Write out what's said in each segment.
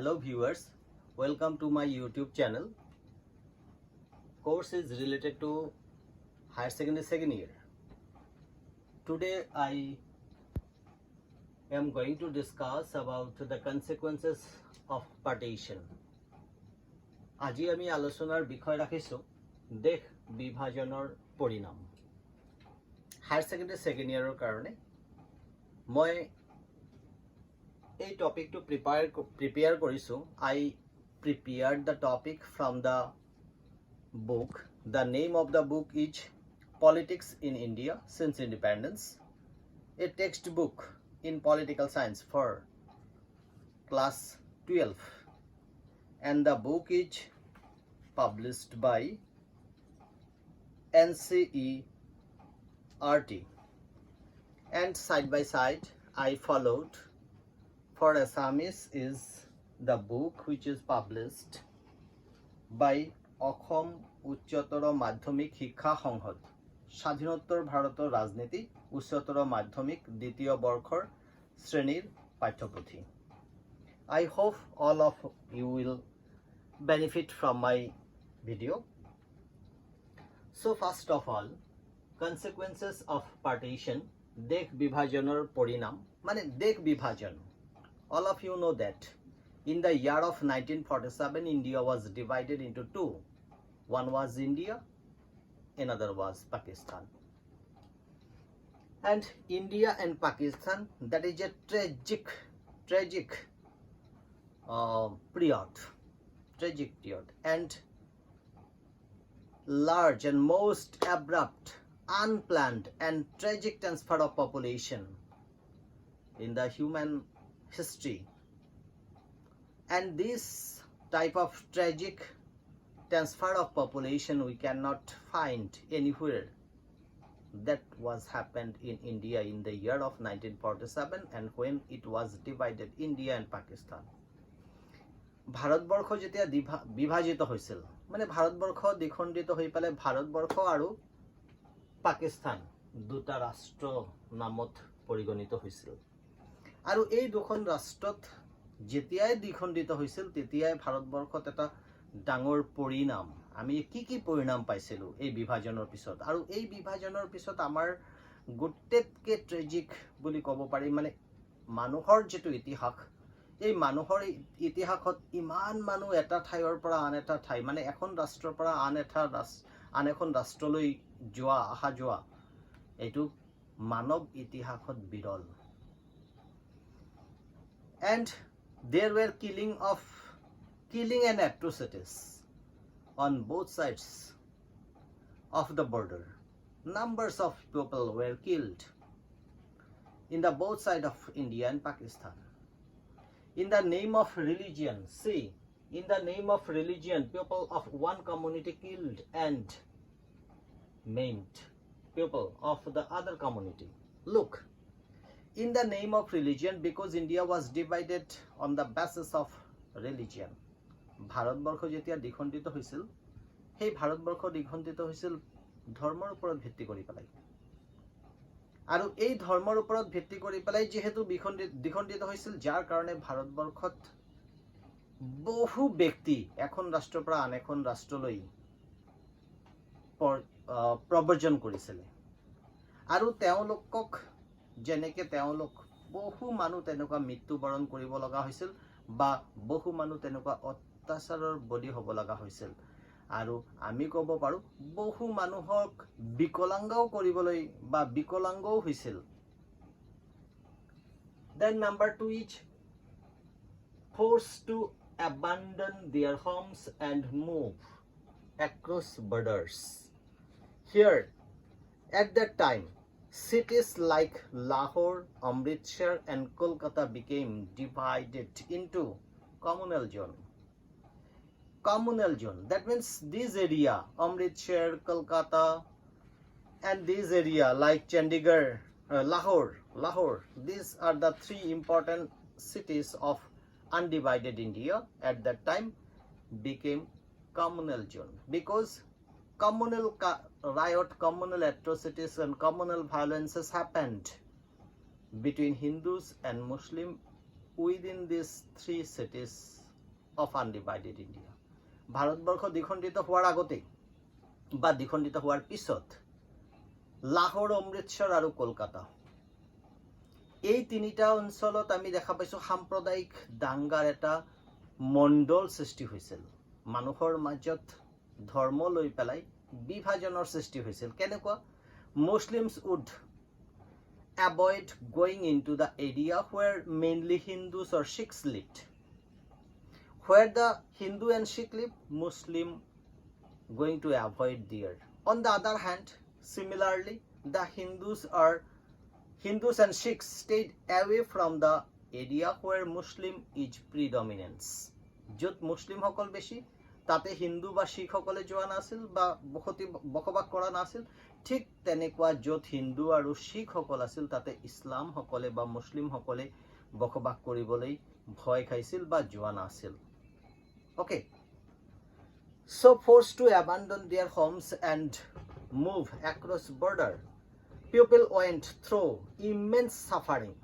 Hello viewers, welcome to my YouTube channel. Course is related to higher secondary second year. Today I am going to discuss about the consequences of partition. আজি আমি আলোচনাৰ বিষয় ৰাখিছো দেশ বিভাজনৰ পৰিণাম। Higher secondary second ইয়াৰৰ কাৰণে মই এই টপিকটো প্ৰিপেয়াৰ কৰিছো। I prepared the topic from the book. The name of the book is Politics in India Since Independence, a textbook in political science for class 12, and the book is published by NCERT, and side by side I followed. For Assamese is the book which is published by অসম উচ্চতৰ মাধ্যমিক শিক্ষা সংসদ, স্বাধীনোত্তৰ ভাৰতৰ ৰাজনীতি উচ্চতৰ মাধ্যমিক দ্বিতীয় বৰ্ষৰ শ্ৰেণীৰ পাঠ্যপুথি। I hope all of you will benefit from my video. So first of all, consequences of partition, দেশ বিভাজনৰ পৰিণাম মানে দেশ বিভাজন। All of you know that in the year of 1947, India was divided into two. One was India, another was Pakistan. And India and Pakistan, that is a tragic period, and large and most abrupt, unplanned and tragic transfer of population in the human history. And this type of tragic transfer of population we cannot find anywhere that was happened in India in the year of 1947, and when it was divided India and Pakistan. Bharatvarsha যেতিয়া বিভাজিত হৈছিল মানে ভাৰতবৰ্ষ দ্বিখণ্ডিত হৈ পেলে ভাৰতবৰ্ষ আৰু পাকিস্তান দুটা ৰাষ্ট্ৰ নামত পৰিগণিত হৈছিল। আৰু এই দুখন ৰাষ্ট্ৰত যেতিয়াই দ্বিখণ্ডিত হৈছিল তেতিয়াই ভাৰতবৰ্ষত এটা ডাঙৰ পৰিণাম আমি কি পৰিণাম পাইছিলো এই বিভাজনৰ পিছত। আৰু এই বিভাজনৰ পিছত আমাৰ গোটেইতকৈ ট্ৰেজিক বুলি ক'ব পাৰি মানে মানুহৰ যেটো ইতিহাস, এই মানুহৰ ইতিহাসত ইমান মানুহ এটা ঠাইৰ পৰা আন এটা ঠাই মানে এখন ৰাষ্ট্ৰৰ পৰা আন এখন ৰাষ্ট্ৰলৈ অহা যোৱা এইটো মানৱ ইতিহাসত বিৰল। And there were killing and atrocities on both sides of the border. Numbers of people were killed in the both sides of India and Pakistan. In the name of religion, see, in the name of religion, people of one community killed and maimed people of the other community. Look, in the name of religion, because India was divided on the basis of religion. Bharatvarsha যেতিয়া দ্বিখণ্ডিত হৈছিল সেই ভাৰতবৰ্ষ দ্বিখণ্ডিত হৈছিল ধৰ্মৰ ওপৰত ভিত্তি কৰি পেলাই। আৰু এই ধৰ্মৰ ওপৰত ভিত্তি কৰি পেলাই যেহেতু দ্বিখণ্ডিত হৈছিল যাৰ কাৰণে ভাৰতবৰ্ষত বহু ব্যক্তি এখন ৰাষ্ট্ৰৰ পৰা আন এখন ৰাষ্ট্ৰলৈ প্ৰব্ৰজন কৰিছিল। আৰু তেওঁলোকক যেনেকে তেওঁলোক বহু মানুহ তেনেকুৱা মৃত্যুবৰণ কৰিব লগা হৈছিল বা বহু মানুহ তেনেকুৱা অত্যাচাৰৰ বলি হ'ব লগা হৈছিল। আৰু আমি ক'ব পাৰো বহু মানুহক বিকলাংগও কৰিবলৈ বা বিকলাংগও হৈছিল। Then number 2 is forced to abandon their homes and move across borders. Here at that time cities like Lahore, Amritsar and Kolkata became divided into communal zone. That means this area, Amritsar, Kolkata, and this area like Chandigarh, Lahore, these are the three important cities of undivided India at that time became communal zone because communal riot, communal atrocities and communal violences happened between Hindus and Muslims within these three cities of undivided India. Bharatvarsha দ্বিখণ্ডিত হোৱাৰ আগতে বা দ্বিখণ্ডিত হোৱাৰ পিছত লাহোৰ, অমৃতসৰ আৰু কলকাতা এই তিনিটা অঞ্চলত আমি দেখা পাইছো সাম্প্ৰদায়িক দাঙ্গাৰ এটা মণ্ডল সৃষ্টি হৈছিল। মানুহৰ মাজত ধৰ্ম লৈ পেলাই বিভাজনৰ সৃষ্টি হৈছিল। কেনেকুৱা? Muslims would avoid going into the area where mainly Hindus or Sikhs lived. Where the Hindu and Sikh live, Muslim going to avoid there. On the other hand, similarly, the Hindus and Sikhs stayed away from the area where Muslim is predominance. য'ত Muslim সকল বেছি তাতে হিন্দু বা শিখ সকলে যোৱা নাছিল বা বসবাস কৰা নাছিল। ঠিক তেনেকুৱা য'ত হিন্দু আৰু শিখ সকল আছিল তাতে ইছলাম সকলে বা মুছলিম সকলে বসবাস কৰিবলৈ ভয় খাইছিল বা যোৱা নাছিল। Okay. So forced to abandon their homes and move across border, people went through immense suffering.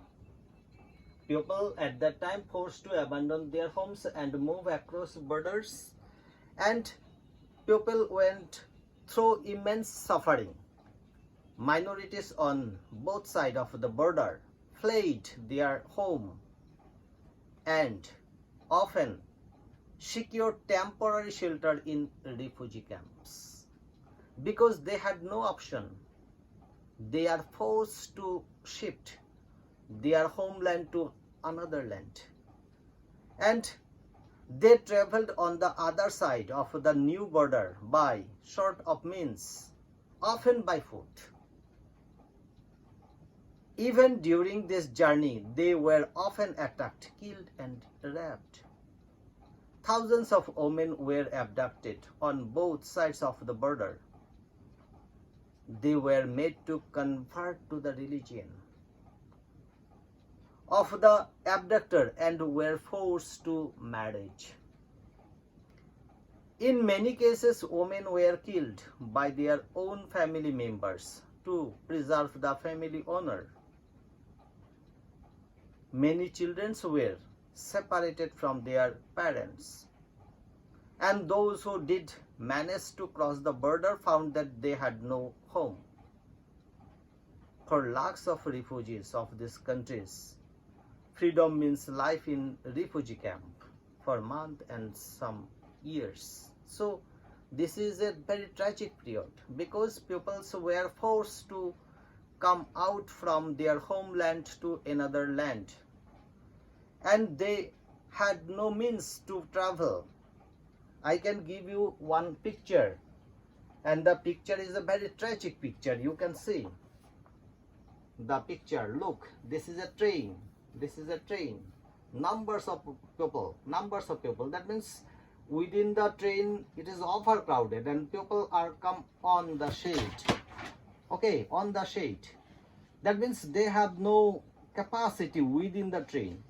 People at that time forced to abandon their homes and move across borders, and people went through immense suffering. Minorities on both sides of the border fled their home and often secured temporary shelter in refugee camps. Because they had no option, they are forced to shift their homeland to another land, and they traveled on the other side of the new border by sort of means, often by foot. Even during this journey, they were often attacked, killed, and raped. Thousands of women were abducted on both sides of the border. They were made to convert to the religion of the abductor and were forced to marriage. In many cases, women were killed by their own family members to preserve the family honor. Many children were separated from their parents, and those who did manage to cross the border found that they had no home. For lakhs of refugees of these countries, freedom means life in refugee camp for months and some years. So this is a very tragic period because peoples were forced to come out from their homeland to another land, and they had no means to travel. I can give you one picture, and the picture is a very tragic picture. You can see the picture. Look, this is a train. This is a train. Numbers of people. That means within the train it is overcrowded and people are come on the shade. Okay, on the shade. That means they have no capacity within the train,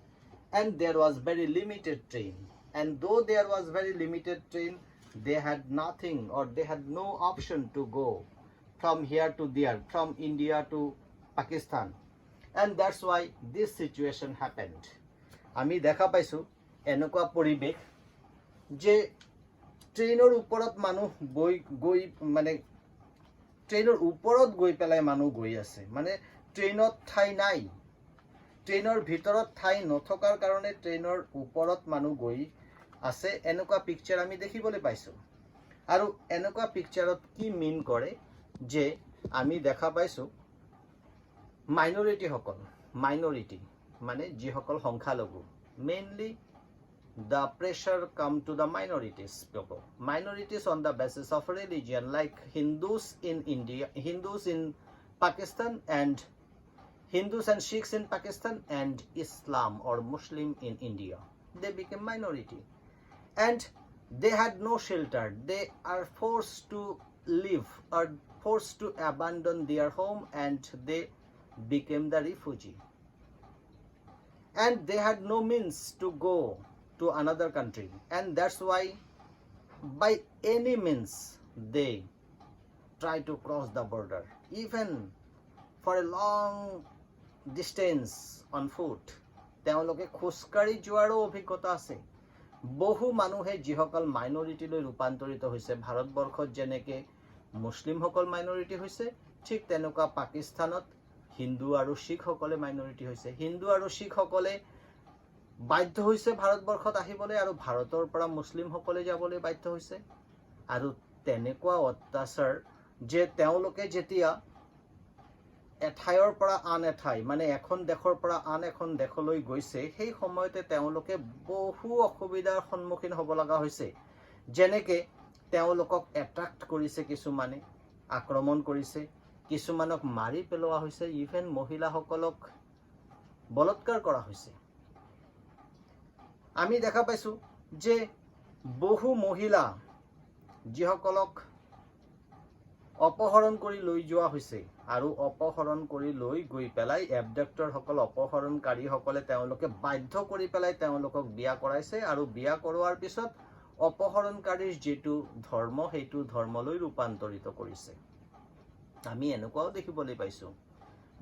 and there was very limited train. And though there was very limited train, they had nothing or they had no option to go from here to there, from India to Pakistan. And that's why this situation happened. আমি দেখা পাইছো এনেকুৱা পৰিবেশ যে ট্ৰেইনৰ ওপৰত মানুহ গৈ মানে ট্ৰেইনৰ ওপৰত গৈ পেলাই মানুহ গৈ আছে, মানে ট্ৰেইনত ঠাই নাই, ট্ৰেইনৰ ভিতৰত ঠাই নথকাৰ কাৰণে ট্ৰেইনৰ ওপৰত মানুহ গৈ আছে। এনেকুৱা পিকচাৰ আমি দেখিবলৈ পাইছো। আৰু এনেকুৱা পিকচাৰত কি মিন কৰে যে আমি দেখা পাইছো মাইনৰিটি মানে যিসকল সংখ্যালঘু, mainly the pressure come to the minorities people. Minorities on the basis of religion, like Hindus in India, Hindus in Pakistan, and Hindus and Sikhs in Pakistan, and Islam or Muslim in India. They became minority, and they had no shelter. They are forced to live or forced to abandon their home, and they became the refugee. And they had no means to go to another country, and that's why by any means they try to cross the border, even for a long distance on foot. তেওঁলোকে খোজকাঢ়ি যোৱাৰো অভিজ্ঞতা আছে, বহু মানুহে যিসকল মাইনৰিটিলৈ ৰূপান্তৰিত হৈছে, ভাৰতবৰ্ষত যেনেকৈ মুছলিমসকল মাইনৰিটি হৈছে, ঠিক তেনেকুৱা পাকিস্তানত হিন্দু আৰু শিখসকলে মাইনৰিটি হৈছে। হিন্দু আৰু শিখসকলে বাধ্য হৈছে ভাৰতবৰ্ষত আহিবলৈ, আৰু ভাৰতৰ পৰা মুছলিমসকলে যাবলৈ বাধ্য হৈছে। আৰু তেনেকুৱা অত্যাচাৰ যে তেওঁলোকে যেতিয়া এঠাইৰ পৰা আন এঠাই, মানে এখন দেশৰ পৰা আন এখন দেশলৈ গৈছে, সেই সময়তে তেওঁলোকে বহু অসুবিধাৰ সন্মুখীন হ'ব লগা হৈছে। যেনেকৈ তেওঁলোকক এট্ৰাক্ট কৰিছে, কিছুমানে আক্ৰমণ কৰিছে, কিছুমানক মাৰি পেলোৱা হৈছে, ইভেন মহিলাসকলক বলৎকাৰ কৰা হৈছে। আমি দেখা পাইছোঁ যে বহু মহিলা যিসকলক অপহৰণ কৰি লৈ যোৱা হৈছে, আৰু অপহৰণ কৰি লৈ গৈ পেলাই এবডাক্টৰসকল, অপহৰণকাৰীসকলে তেওঁলোকে বাধ্য কৰি পেলাই তেওঁলোকক বিয়া কৰাইছে, আৰু বিয়া কৰোৱাৰ পিছত অপহৰণকাৰীৰ যিটো ধৰ্ম, সেইটো ধৰ্মলৈ ৰূপান্তৰিত কৰিছে। আমি এনেকুৱাও দেখিবলৈ পাইছোঁ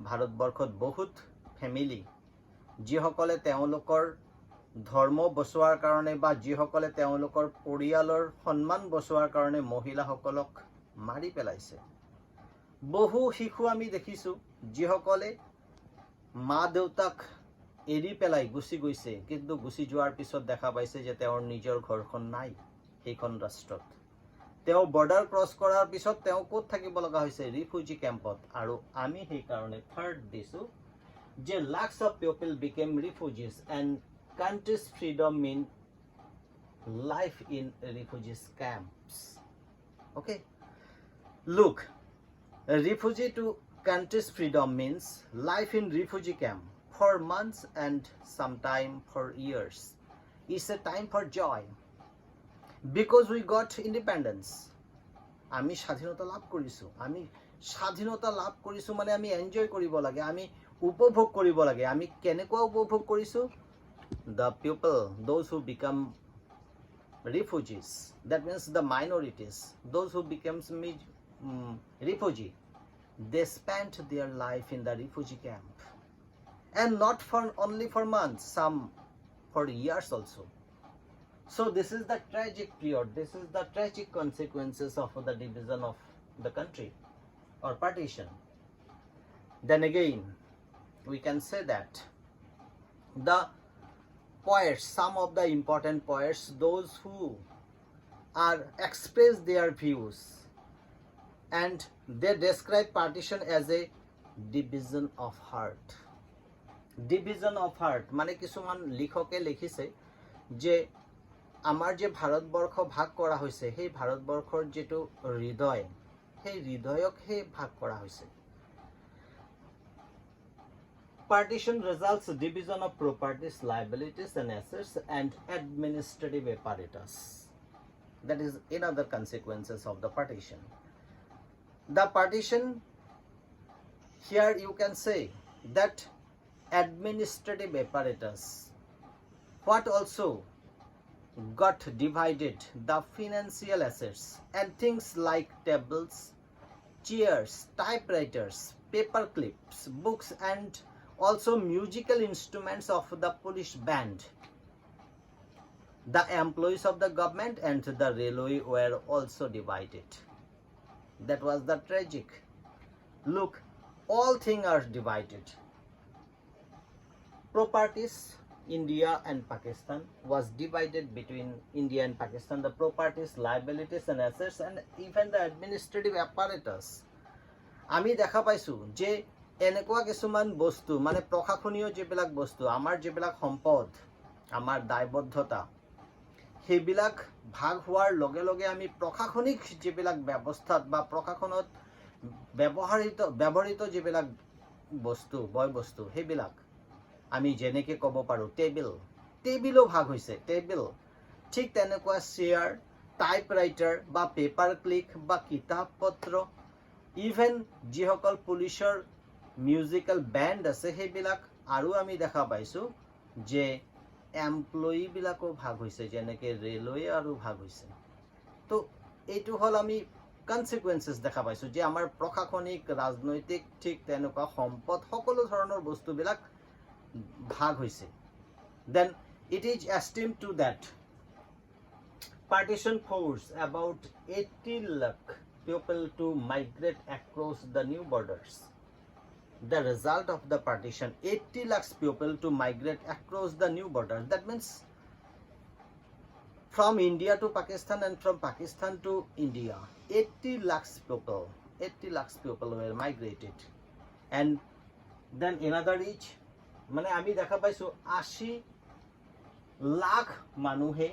ভাৰতবৰ্ষত বহুত ফেমিলি যিসকলে তেওঁলোকৰ ধৰ্ম বচোৱাৰ কাৰণে বা যিসকলে তেওঁলোকৰ পৰিয়ালৰ সন্মান বচোৱাৰ কাৰণে মহিলাসকলক মাৰি পেলাইছে। বহু শিশু আমি দেখিছোঁ যিসকলে মা দেউতাক এৰি পেলাই গুচি গৈছে, কিন্তু গুচি যোৱাৰ পিছত দেখা পাইছে যে তেওঁৰ নিজৰ ঘৰখন নাই সেইখন ৰাষ্ট্ৰত। তেওঁ বৰ্ডাৰ ক্ৰছ কৰাৰ পিছত তেওঁ ক'ত থাকিব লগা হৈছে? ৰিফিউজি কেম্পত। আৰু আমি সেইকাৰণে থাৰ্ড দিছোঁ যে lakhs of people became refugees and country's freedom mean life in refugees camps. Okay, look, a refugee to country's freedom means life in refugee camp for months and sometime for years. It's a time for joy because we got independence. আমি স্বাধীনতা লাভ কৰিছোঁ। আমি স্বাধীনতা লাভ কৰিছোঁ মানে আমি enjoy কৰিব লাগে, আমি উপভোগ কৰিব লাগে। আমি কেনেকুৱা উপভোগ কৰিছোঁ? The people, those who become refugees, that means the minorities, those who becomes refugee, they spent their life in the refugee camp, and not for only for months, some for years also. So this is the tragic period, this is the tragic consequences of the division of the country or partition. Then again we can say that the poets, some of the important poets, those who are express their views, and they describe partition as a division of heart. Division of heart মানে কিছুমান লিখকে লিখিছে যে আমাৰ যে ভাৰতবৰ্ষ ভাগ কৰা হৈছে, সেই ভাৰতবৰ্ষৰ যেটো হৃদয়, সেই হৃদয়ক হে ভাগ কৰা হৈছে। Partition results division of properties, liabilities and assets and administrative apparatus. That is another consequences of the partition. The partition, here you can say that administrative apparatus, what also got divided, the financial assets and things like tables, chairs, typewriters, paper clips, books and also musical instruments of the police band. The employees of the government and the railway were also divided. That was the tragic. Look, all things are divided. Properties, India and Pakistan was divided between India and Pakistan. The properties, liabilities and assets and even the administrative apparatus. আমি দেখা পাইছোঁ যে এনেকুৱা কিছুমান বস্তু, মানে প্ৰশাসনীয় যিবিলাক বস্তু, আমাৰ যিবিলাক সম্পদ, আমাৰ দায়বদ্ধতা, সেইবিলাক ভাগ হোৱাৰ লগে লগে আমি প্ৰশাসনিক যিবিলাক ব্যৱস্থাত বা প্ৰশাসনত ব্যৱহৃত যিবিলাক বস্তু, বয় বস্তু, সেইবিলাক আমি যেনেকৈ ক'ব পাৰোঁ টেবিলো ভাগ হৈছে, টেবিল। ঠিক তেনেকুৱা চেয়াৰ, টাইপৰাইটাৰ বা পেপাৰ ক্লিক বা কিতাপ পত্ৰ, ইভেন যিসকল পুলিচৰ মিউজিকেল বেণ্ড আছে সেইবিলাক। আৰু আমি দেখা পাইছোঁ যে এমপ্লয়ীবিলাকো ভাগ হৈছে, যেনেকৈ ৰেলৱে আৰু ভাগ হৈছে। তো এইটো হ'ল আমি কনচিকুৱেঞ্চেছ দেখা পাইছোঁ যে আমাৰ প্ৰশাসনিক, ৰাজনৈতিক, ঠিক তেনেকুৱা সম্পদ, সকলো ধৰণৰ বস্তুবিলাক ভাগ হৈছে। Then it is esteemed to that partition forced about 80 lakh people to migrate across the new borders. The result of the partition, 80 lakhs people to migrate across the new borders. That means from India to Pakistan and from Pakistan to India, 80 lakhs people were migrated. And then another reach, মানে আমি দেখা পাইছো 80 লাখ মানুহে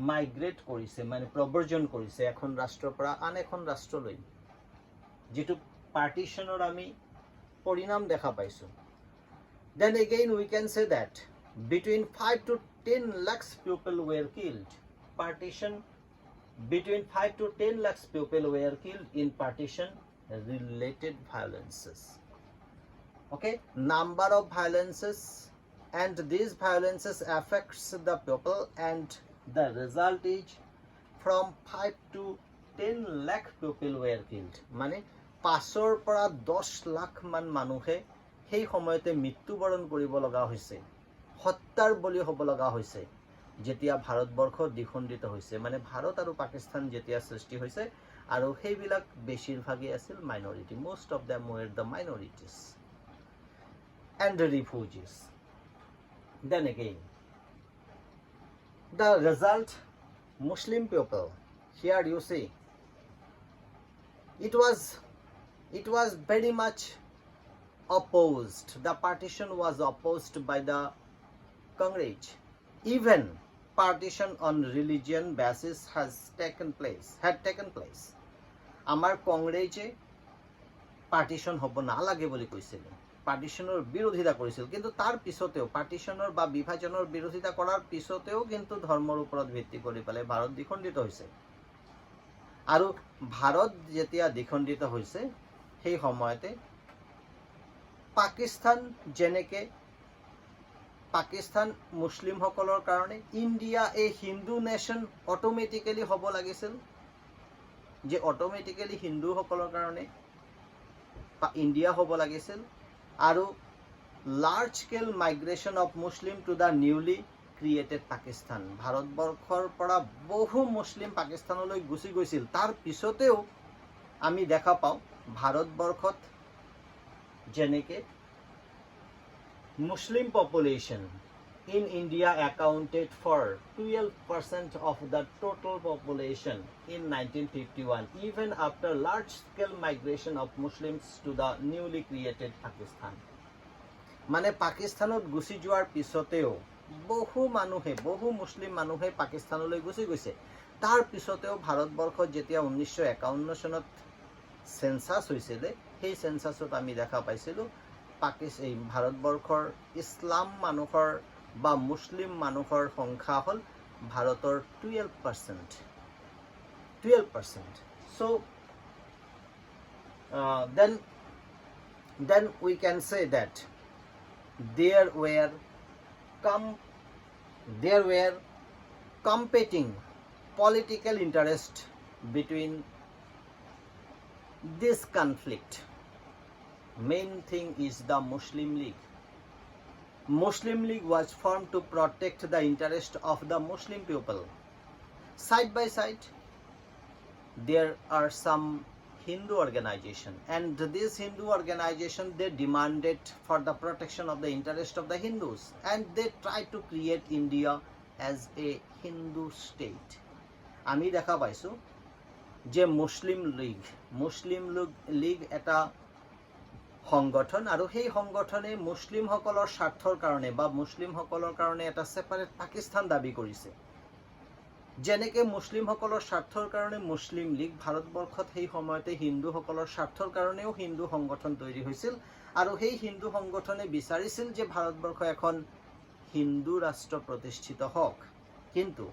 migrate কৰিছে, মানে প্ৰব্ৰজন কৰিছে এখন ৰাষ্ট্ৰৰ পৰা আন এখন ৰাষ্ট্ৰলৈ, যেটো পাৰ্টিশনৰ আমি পৰিণাম দেখা পাইছো. Then again we can say that between 5 to 10 lakhs people were killed. Partition, between 5 to 10 lakhs people were killed in partition related violences. Okay, number of violences, and these violences affects the people, and the result is from 5 to 10 lakh people were killed. মানে 5 পৰা 10 লাখ মান মানুহে সেই সময়তে মৃত্যুবৰণ কৰিব লগা হৈছে, হত্যাৰ বলি হ'ব লগা হৈছে যেতিয়া ভাৰতবৰ্ষ দ্বিখণ্ডিত হৈছে. মানে ভাৰত আৰু পাকিস্তান যেতিয়া সৃষ্টি হৈছে, আৰু সেইবিলাক বেছিভাগেই আছিল minority. most of them were the minorities and the refugees. Then again, the result, Muslim people, here you see, it was very much opposed. The partition was opposed by the Congress. Even partition on religion basis had taken place. Amar Congress partition hobo na lage boli koisil, পার্টিশনৰ বিৰোধিতা কৰিছিল, কিন্তু তাৰ পিছতেও পার্টিশনৰ বা বিভাজনৰ বিৰোধিতা কৰাৰ পিছতেও কিন্তু ধৰ্মৰ ওপৰত ভিত্তি কৰি পেলাই ভাৰত দ্বিখণ্ডিত হৈছে. আৰু ভাৰত যেতিয়া দ্বিখণ্ডিত হৈছে সেই সময়তে পাকিস্তান, যেনেকে পাকিস্তান মুছলিমসকলৰ কাৰণে ইণ্ডিয়া এ হিন্দু নেশ্যন অটোমেটিক্যালি হ'ব লাগিছিল, যে অটোমেটিক্যালি হিন্দুসকলৰ কাৰণে ইণ্ডিয়া হ'ব লাগিছিল. আৰু large scale migration of Muslim to the newly created Pakistan, ভাৰতবৰ্ষৰ পৰা বহু মুছলিম পাকিস্তানলৈ গুচি গৈছিল. তাৰ পিছতেও আমি দেখা পাওঁ ভাৰতবৰ্ষত যেনেকে Muslim population in India accounted for 12% of the total population in 1951, even after large-scale migration of Muslims to the newly created Pakistan. মানে পাকিস্তানত গুচি যোৱাৰ পিছতেও বহু মুছলিম মানুহে পাকিস্তানলৈ গুচি গৈছে. তাৰ পিছতেও ভাৰতবৰ্ষত যেতিয়া 1951 চনত সেন্সাস হৈছিল, সেই সেন্সাসত আমি দেখা পাইছিলোঁ ভাৰতবৰ্ষৰ ইছলাম মানুহৰ বা মুছলিম মানুহৰ সংখ্যা হল ভাৰতৰ 12%. So then we can say that there were competing political interest between this conflict. Main thing is the Muslim League. Muslim League was formed to protect the interest of the Muslim people. Side by side, there are some Hindu organization, and this Hindu organization, they demanded for the protection of the interest of the Hindus, and they tried to create India as a Hindu state. আমি দেখা পাইছো যে মুসলিম লীগ এটা সংগঠন, আৰু সেই সংগঠনে মুছলিমসকলৰ স্বাৰ্থৰ কাৰণে বা মুছলিমসকলৰ কাৰণে এটা সেপাৰেট পাকিস্তান দাবী কৰিছে. যেনেকে মুছলিমসকলৰ স্বাৰ্থৰ কাৰণে মুছলিম লীগ, ভাৰতবৰ্ষত সেই সময়তে হিন্দুসকলৰ স্বাৰ্থৰ কাৰণেও হিন্দু সংগঠন তৈরি হৈছিল, আৰু সেই হিন্দু সংগঠনে বিচাৰিছিল যে ভাৰতবৰ্ষ এখন হিন্দু ৰাষ্ট্ৰ প্ৰতিষ্ঠিত হওক. কিন্তু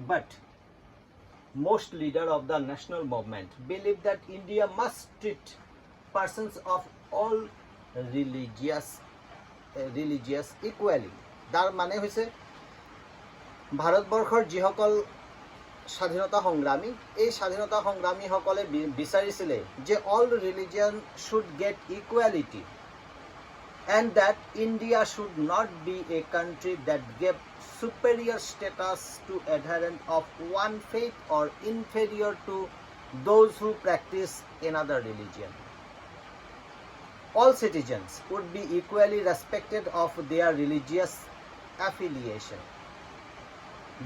but most leader of the national movement believe that India must treat persons of all religious equally. তাৰ মানে হৈছে ভাৰতবৰ্ষৰ যিসকল স্বাধীনতা সংগ্ৰামী, এই স্বাধীনতা সংগ্ৰামীসকলে বিচাৰিছিলে যে all religion should get equality, and that India should not be a country that gave superior status to adherent of one faith or inferior to those who practice another religion. All citizens would be equally respected of their religious affiliation.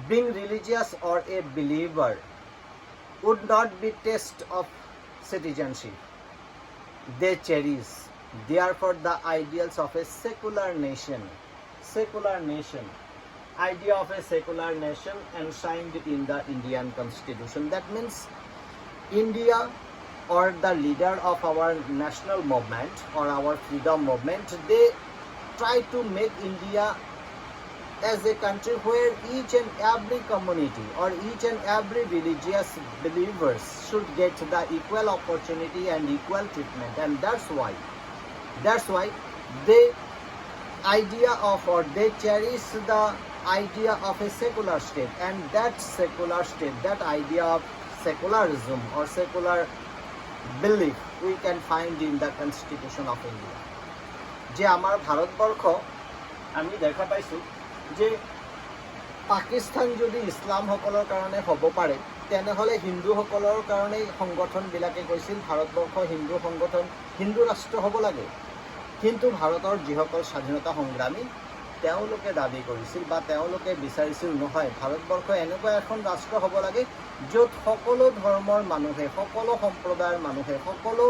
Being religious or a believer would not be test of citizenship. They cherish, therefore, the ideals of a secular nation. Idea of a secular nation enshrined in the Indian Constitution. That means India, or the leader of our national movement or our freedom movement, they try to make India as a country where each and every community or each and every religious believers should get the equal opportunity and equal treatment. And that's why they idea of, or they cherish the idea of a secular state, and that secular state, that idea of secularism or secular belief we can find in the Constitution of India. যে আমার ভারতবর্ষ আমি দেখা পাইছো যে পাকিস্তান যদি ইছলামসকলৰ কাৰণে হ'ব পাৰে তেনেহ'লে হিন্দুসকলৰ কাৰণে সংগঠনবিলাকে কৈছিল ভাৰতবৰ্ষ হিন্দু সংগঠন হিন্দু ৰাষ্ট্ৰ হ'ব লাগে। কিন্তু ভাৰতৰ যিসকল স্বাধীনতা সংগ্ৰামী তেওঁলোকে দাবী কৰিছিল বা তেওঁলোকে বিচাৰিছিল নহয়, ভাৰতবৰ্ষ এনেকুৱা এখন ৰাষ্ট্ৰ হ'ব লাগে য'ত সকলো ধৰ্মৰ মানুহে, সকলো সম্প্ৰদায়ৰ মানুহে, সকলো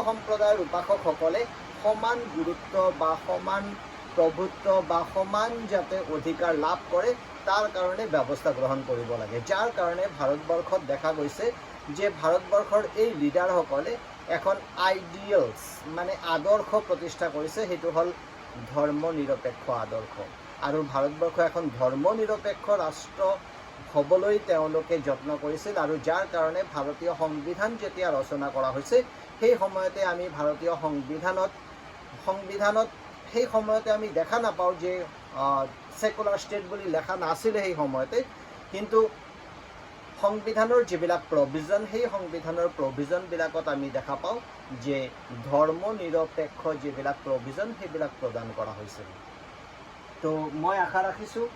সম্প্ৰদায়ৰ উপাসকসকলে সমান গুৰুত্ব বা সমান প্ৰভুত্ব বা সমান যাতে অধিকাৰ লাভ কৰে তাৰ কাৰণে ব্যৱস্থা গ্ৰহণ কৰিব লাগে। যাৰ কাৰণে ভাৰতবৰ্ষত দেখা গৈছে যে ভাৰতবৰ্ষৰ এই লিডাৰসকলে এখন আইডিয়েলছ মানে আদৰ্শ প্ৰতিষ্ঠা কৰিছে, সেইটো হ'ল ধৰ্ম নিৰপেক্ষ আদৰ্শ। আৰু ভাৰতবৰ্ষ এখন ধৰ্ম নিৰপেক্ষ ৰাষ্ট্ৰ হ'বলৈ তেওঁলোকে যত্ন কৰিছিল। আৰু যাৰ কাৰণে ভাৰতীয় সংবিধান যেতিয়া ৰচনা কৰা হৈছে সেই সময়তে আমি ভাৰতীয় সংবিধানত সেই সময়তে আমি দেখা নাপাওঁ যে সেকুলাৰ ষ্টেট বুলি লেখা নাছিলে সেই সময়তে, কিন্তু সংবিধানৰ যিবিলাক প্ৰভিজন সেই সংবিধানৰ প্ৰভিজনবিলাকত আমি দেখা পাওঁ যে ধৰ্ম নিৰপেক্ষ যিবিলাক প্ৰভিজন সেইবিলাক প্ৰদান কৰা হৈছিল। তো মই আশা ৰাখিছোঁ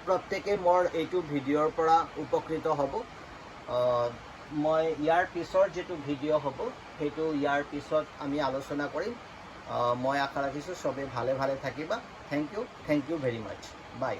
প্ৰত্যেকে মোৰ এইটো ভিডিঅ'ৰ পৰা উপকৃত হ'ব। মই ইয়াৰ পিছৰ যিটো ভিডিঅ' হ'ব সেইটো ইয়াৰ পিছত আমি আলোচনা কৰিম। মই আশা ৰাখিছোঁ চবেই ভালে থাকিবা। Thank you very much. By.